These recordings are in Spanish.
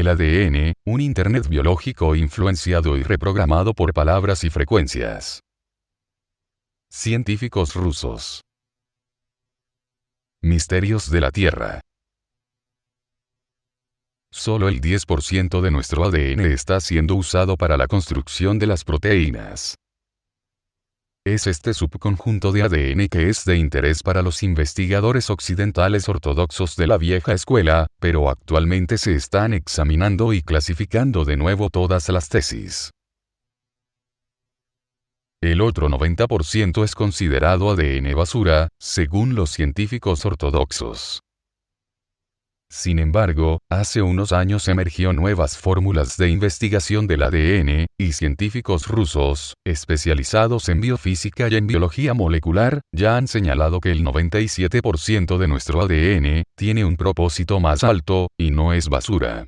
El ADN, un Internet biológico influenciado y reprogramado por palabras y frecuencias. Científicos rusos. Misterios de la Tierra. Solo el 10% de nuestro ADN está siendo usado para la construcción de las proteínas. Es este subconjunto de ADN que es de interés para los investigadores occidentales ortodoxos de la vieja escuela, pero actualmente se están examinando y clasificando de nuevo todas las tesis. El otro 90% es considerado ADN basura, según los científicos ortodoxos. Sin embargo, hace unos años emergió nuevas fórmulas de investigación del ADN, y científicos rusos, especializados en biofísica y en biología molecular, ya han señalado que el 97% de nuestro ADN tiene un propósito más alto, y no es basura.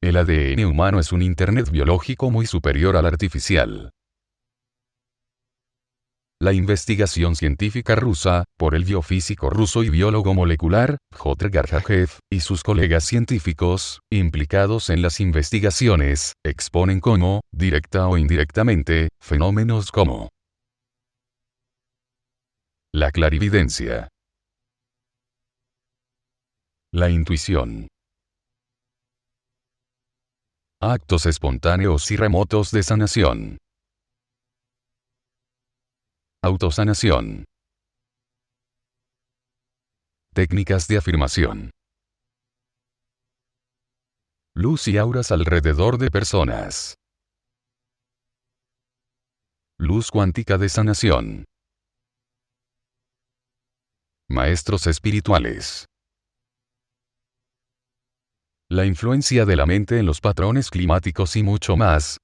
El ADN humano es un Internet biológico muy superior al artificial. La investigación científica rusa, por el biofísico ruso y biólogo molecular, J. Garjajev, y sus colegas científicos, implicados en las investigaciones, exponen cómo, directa o indirectamente, fenómenos como la clarividencia, la intuición, actos espontáneos y remotos de sanación, autosanación, técnicas de afirmación, luz y auras alrededor de personas, luz cuántica de sanación, maestros espirituales, la influencia de la mente en los patrones climáticos y mucho más,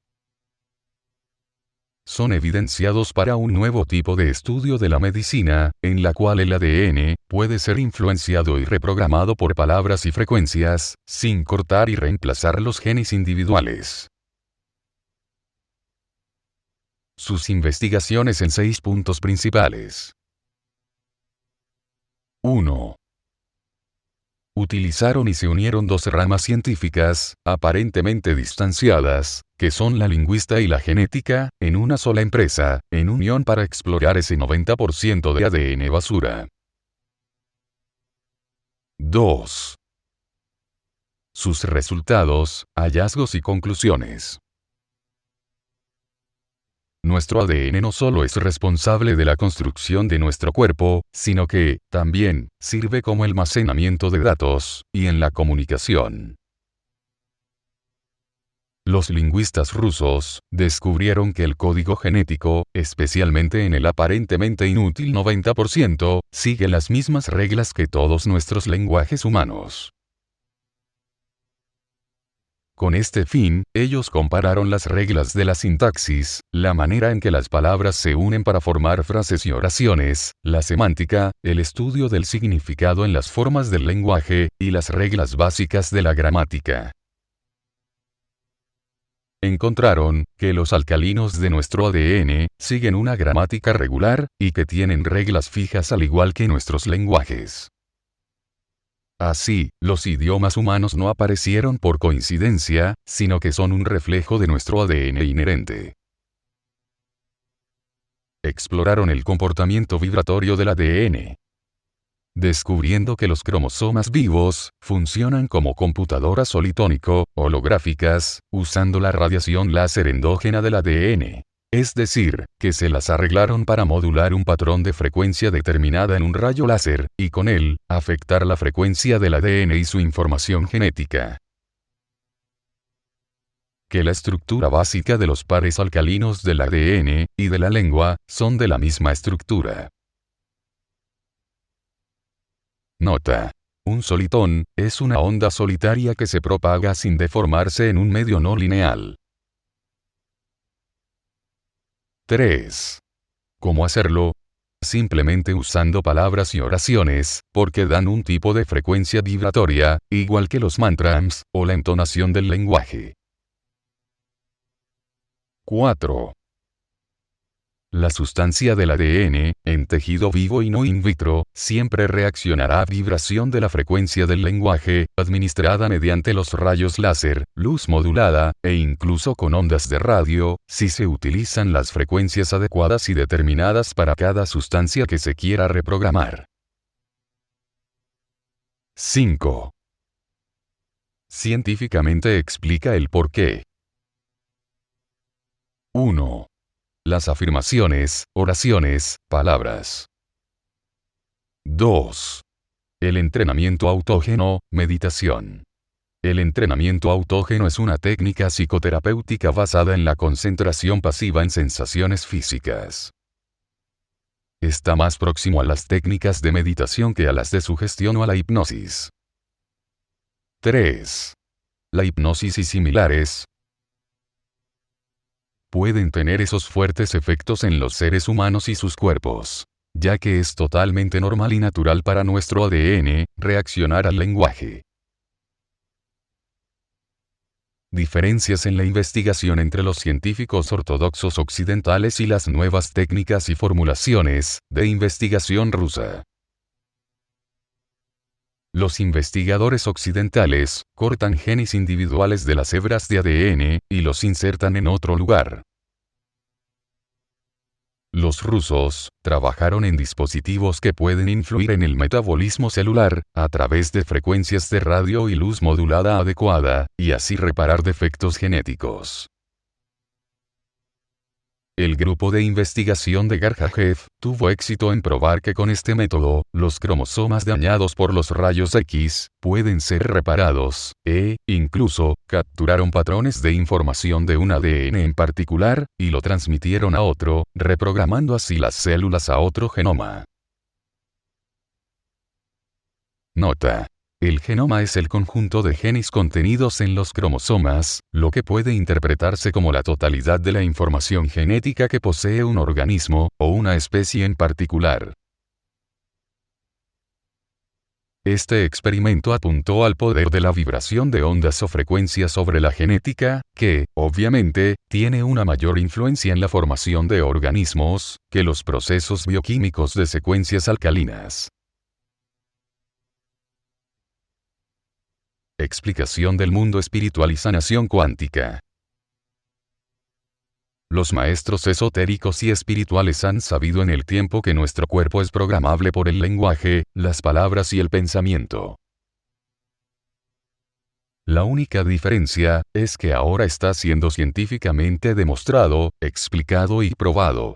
son evidenciados para un nuevo tipo de estudio de la medicina, en la cual el ADN puede ser influenciado y reprogramado por palabras y frecuencias, sin cortar y reemplazar los genes individuales. Sus investigaciones en 6 puntos principales. 1. Utilizaron y se unieron dos ramas científicas, aparentemente distanciadas, que son la lingüística y la genética, en una sola empresa, en unión para explorar ese 90% de ADN basura. 2. Sus resultados, hallazgos y conclusiones. Nuestro ADN no solo es responsable de la construcción de nuestro cuerpo, sino que, también, sirve como almacenamiento de datos, y en la comunicación. Los lingüistas rusos descubrieron que el código genético, especialmente en el aparentemente inútil 90%, sigue las mismas reglas que todos nuestros lenguajes humanos. Con este fin, ellos compararon las reglas de la sintaxis, la manera en que las palabras se unen para formar frases y oraciones, la semántica, el estudio del significado en las formas del lenguaje, y las reglas básicas de la gramática. Encontraron que los alcalinos de nuestro ADN siguen una gramática regular, y que tienen reglas fijas al igual que nuestros lenguajes. Así, los idiomas humanos no aparecieron por coincidencia, sino que son un reflejo de nuestro ADN inherente. Exploraron el comportamiento vibratorio del ADN, descubriendo que los cromosomas vivos funcionan como computadoras solitónico, holográficas, usando la radiación láser endógena del ADN. Es decir, que se las arreglaron para modular un patrón de frecuencia determinada en un rayo láser, y con él, afectar la frecuencia del ADN y su información genética. Que la estructura básica de los pares alcalinos del ADN, y de la lengua, son de la misma estructura. Nota. Un solitón, es una onda solitaria que se propaga sin deformarse en un medio no lineal. 3. ¿Cómo hacerlo? Simplemente usando palabras y oraciones, porque dan un tipo de frecuencia vibratoria, igual que los mantras, o la entonación del lenguaje. 4. La sustancia del ADN, en tejido vivo y no in vitro, siempre reaccionará a vibración de la frecuencia del lenguaje, administrada mediante los rayos láser, luz modulada, e incluso con ondas de radio, si se utilizan las frecuencias adecuadas y determinadas para cada sustancia que se quiera reprogramar. 5. Científicamente explica el porqué. 1. Las afirmaciones, oraciones, palabras. 2. El entrenamiento autógeno, meditación. El entrenamiento autógeno es una técnica psicoterapéutica basada en la concentración pasiva en sensaciones físicas. Está más próximo a las técnicas de meditación que a las de sugestión o a la hipnosis. 3. La hipnosis y similares pueden tener esos fuertes efectos en los seres humanos y sus cuerpos, ya que es totalmente normal y natural para nuestro ADN reaccionar al lenguaje. Diferencias en la investigación entre los científicos ortodoxos occidentales y las nuevas técnicas y formulaciones de investigación rusa. Los investigadores occidentales cortan genes individuales de las hebras de ADN y los insertan en otro lugar. Los rusos trabajaron en dispositivos que pueden influir en el metabolismo celular, a través de frecuencias de radio y luz modulada adecuada, y así reparar defectos genéticos. El grupo de investigación de Garjajev tuvo éxito en probar que con este método, los cromosomas dañados por los rayos X pueden ser reparados, incluso, capturaron patrones de información de un ADN en particular, y lo transmitieron a otro, reprogramando así las células a otro genoma. Nota. El genoma es el conjunto de genes contenidos en los cromosomas, lo que puede interpretarse como la totalidad de la información genética que posee un organismo, o una especie en particular. Este experimento apuntó al poder de la vibración de ondas o frecuencias sobre la genética, que, obviamente, tiene una mayor influencia en la formación de organismos, que los procesos bioquímicos de secuencias alcalinas. Explicación del mundo espiritual y sanación cuántica. Los maestros esotéricos y espirituales han sabido en el tiempo que nuestro cuerpo es programable por el lenguaje, las palabras y el pensamiento. La única diferencia es que ahora está siendo científicamente demostrado, explicado y probado.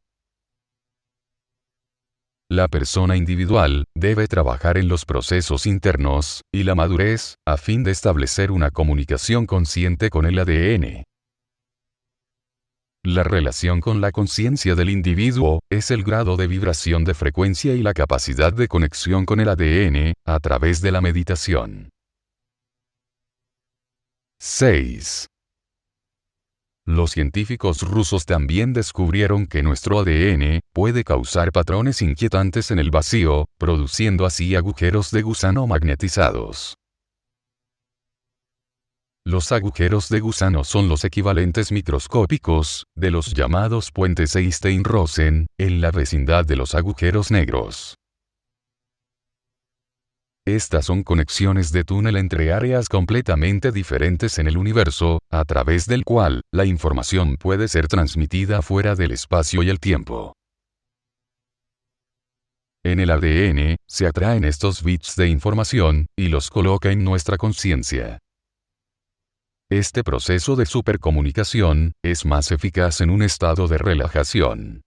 La persona individual debe trabajar en los procesos internos y la madurez, a fin de establecer una comunicación consciente con el ADN. La relación con la conciencia del individuo es el grado de vibración de frecuencia y la capacidad de conexión con el ADN a través de la meditación. 6. Los científicos rusos también descubrieron que nuestro ADN puede causar patrones inquietantes en el vacío, produciendo así agujeros de gusano magnetizados. Los agujeros de gusano son los equivalentes microscópicos de los llamados puentes Einstein-Rosen, en la vecindad de los agujeros negros. Estas son conexiones de túnel entre áreas completamente diferentes en el universo, a través del cual la información puede ser transmitida fuera del espacio y el tiempo. En el ADN, se atraen estos bits de información, y los coloca en nuestra conciencia. Este proceso de supercomunicación es más eficaz en un estado de relajación.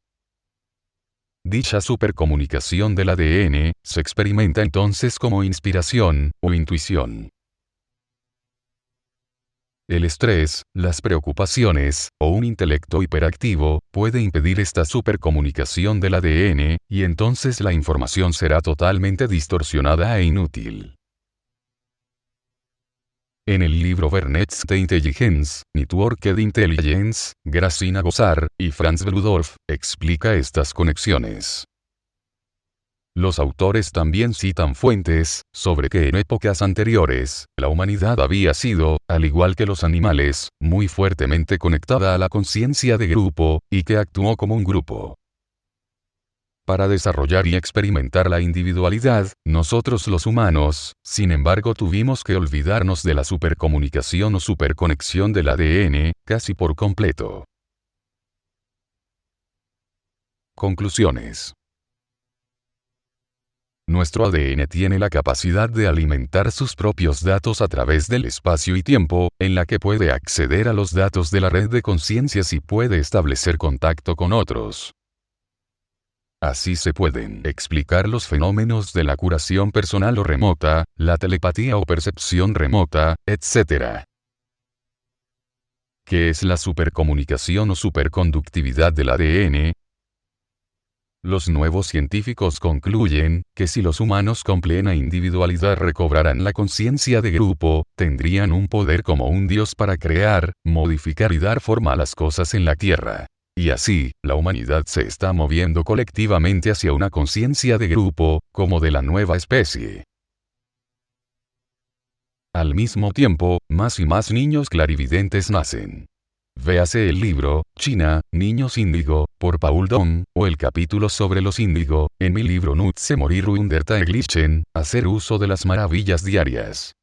Dicha supercomunicación del ADN se experimenta entonces como inspiración o intuición. El estrés, las preocupaciones, o un intelecto hiperactivo, puede impedir esta supercomunicación del ADN, y entonces la información será totalmente distorsionada e inútil. En el libro Bernets de Intelligence, Networked Intelligence, Gracina Gozar y Franz Bludorf explica estas conexiones. Los autores también citan fuentes sobre que en épocas anteriores, la humanidad había sido, al igual que los animales, muy fuertemente conectada a la conciencia de grupo, y que actuó como un grupo. para desarrollar y experimentar la individualidad, nosotros los humanos, sin embargo, tuvimos que olvidarnos de la supercomunicación o superconexión del ADN, casi por completo. Conclusiones. Nuestro ADN tiene la capacidad de alimentar sus propios datos a través del espacio y tiempo, en la que puede acceder a los datos de la red de conciencias y puede establecer contacto con otros. Así se pueden explicar los fenómenos de la curación personal o remota, la telepatía o percepción remota, etc. ¿Qué es la supercomunicación o superconductividad del ADN? Los nuevos científicos concluyen que si los humanos con plena individualidad recobraran la conciencia de grupo, tendrían un poder como un dios para crear, modificar y dar forma a las cosas en la Tierra. Y así, la humanidad se está moviendo colectivamente hacia una conciencia de grupo, como de la nueva especie. Al mismo tiempo, más y más niños clarividentes nacen. Véase el libro, China, Niños Índigo, por Paul Dong, o el capítulo sobre los índigo, en mi libro Nutze Morir Under Taeglichen, hacer uso de las maravillas diarias.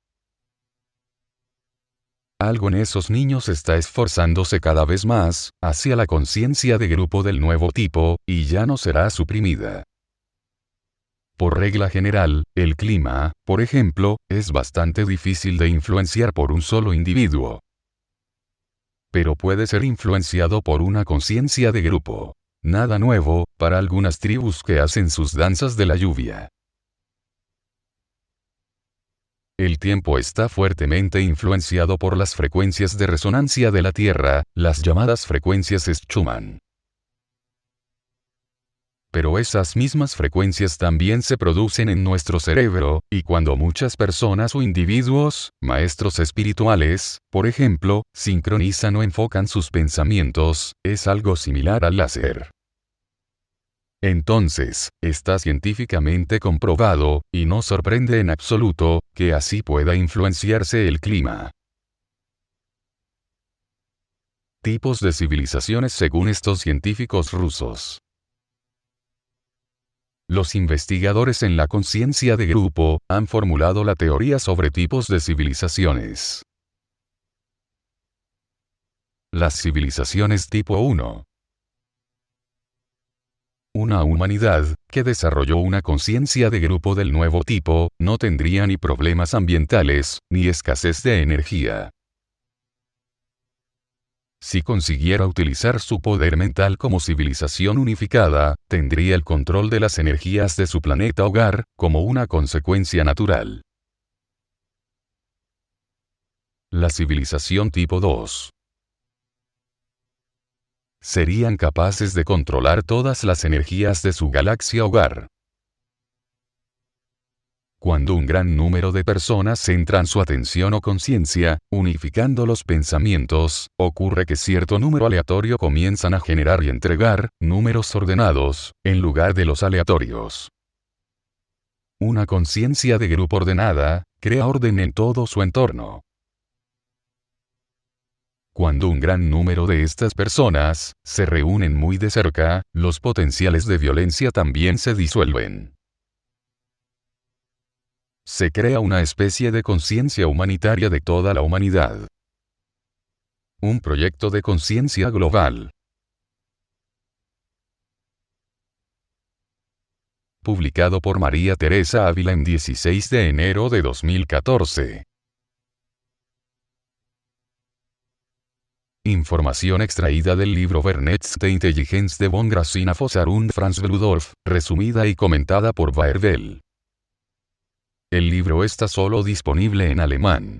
Algo en esos niños está esforzándose cada vez más, hacia la conciencia de grupo del nuevo tipo, y ya no será suprimida. Por regla general, el clima, por ejemplo, es bastante difícil de influenciar por un solo individuo. Pero puede ser influenciado por una conciencia de grupo. Nada nuevo, para algunas tribus que hacen sus danzas de la lluvia. El tiempo está fuertemente influenciado por las frecuencias de resonancia de la Tierra, las llamadas frecuencias Schumann. Pero esas mismas frecuencias también se producen en nuestro cerebro, y cuando muchas personas o individuos, maestros espirituales, por ejemplo, sincronizan o enfocan sus pensamientos, es algo similar al láser. Entonces, está científicamente comprobado, y no sorprende en absoluto, que así pueda influenciarse el clima. Tipos de civilizaciones según estos científicos rusos. Los investigadores en la conciencia de grupo han formulado la teoría sobre tipos de civilizaciones. Las civilizaciones tipo 1. Una humanidad que desarrolló una conciencia de grupo del nuevo tipo, no tendría ni problemas ambientales, ni escasez de energía. Si consiguiera utilizar su poder mental como civilización unificada, tendría el control de las energías de su planeta hogar, como una consecuencia natural. La civilización tipo 2. Serían capaces de controlar todas las energías de su galaxia hogar. Cuando un gran número de personas centran su atención o conciencia, unificando los pensamientos, ocurre que cierto número aleatorio comienzan a generar y entregar números ordenados, en lugar de los aleatorios. Una conciencia de grupo ordenada, crea orden en todo su entorno. Cuando un gran número de estas personas se reúnen muy de cerca, los potenciales de violencia también se disuelven. Se crea una especie de conciencia humanitaria de toda la humanidad. Un proyecto de conciencia global. Publicado por María Teresa Ávila en 16 de enero de 2014. Información extraída del libro Vernetz de Intelligenz de von Gracina-Fossar und Franz Bludolf, resumida y comentada por Baerbel. El libro está solo disponible en alemán.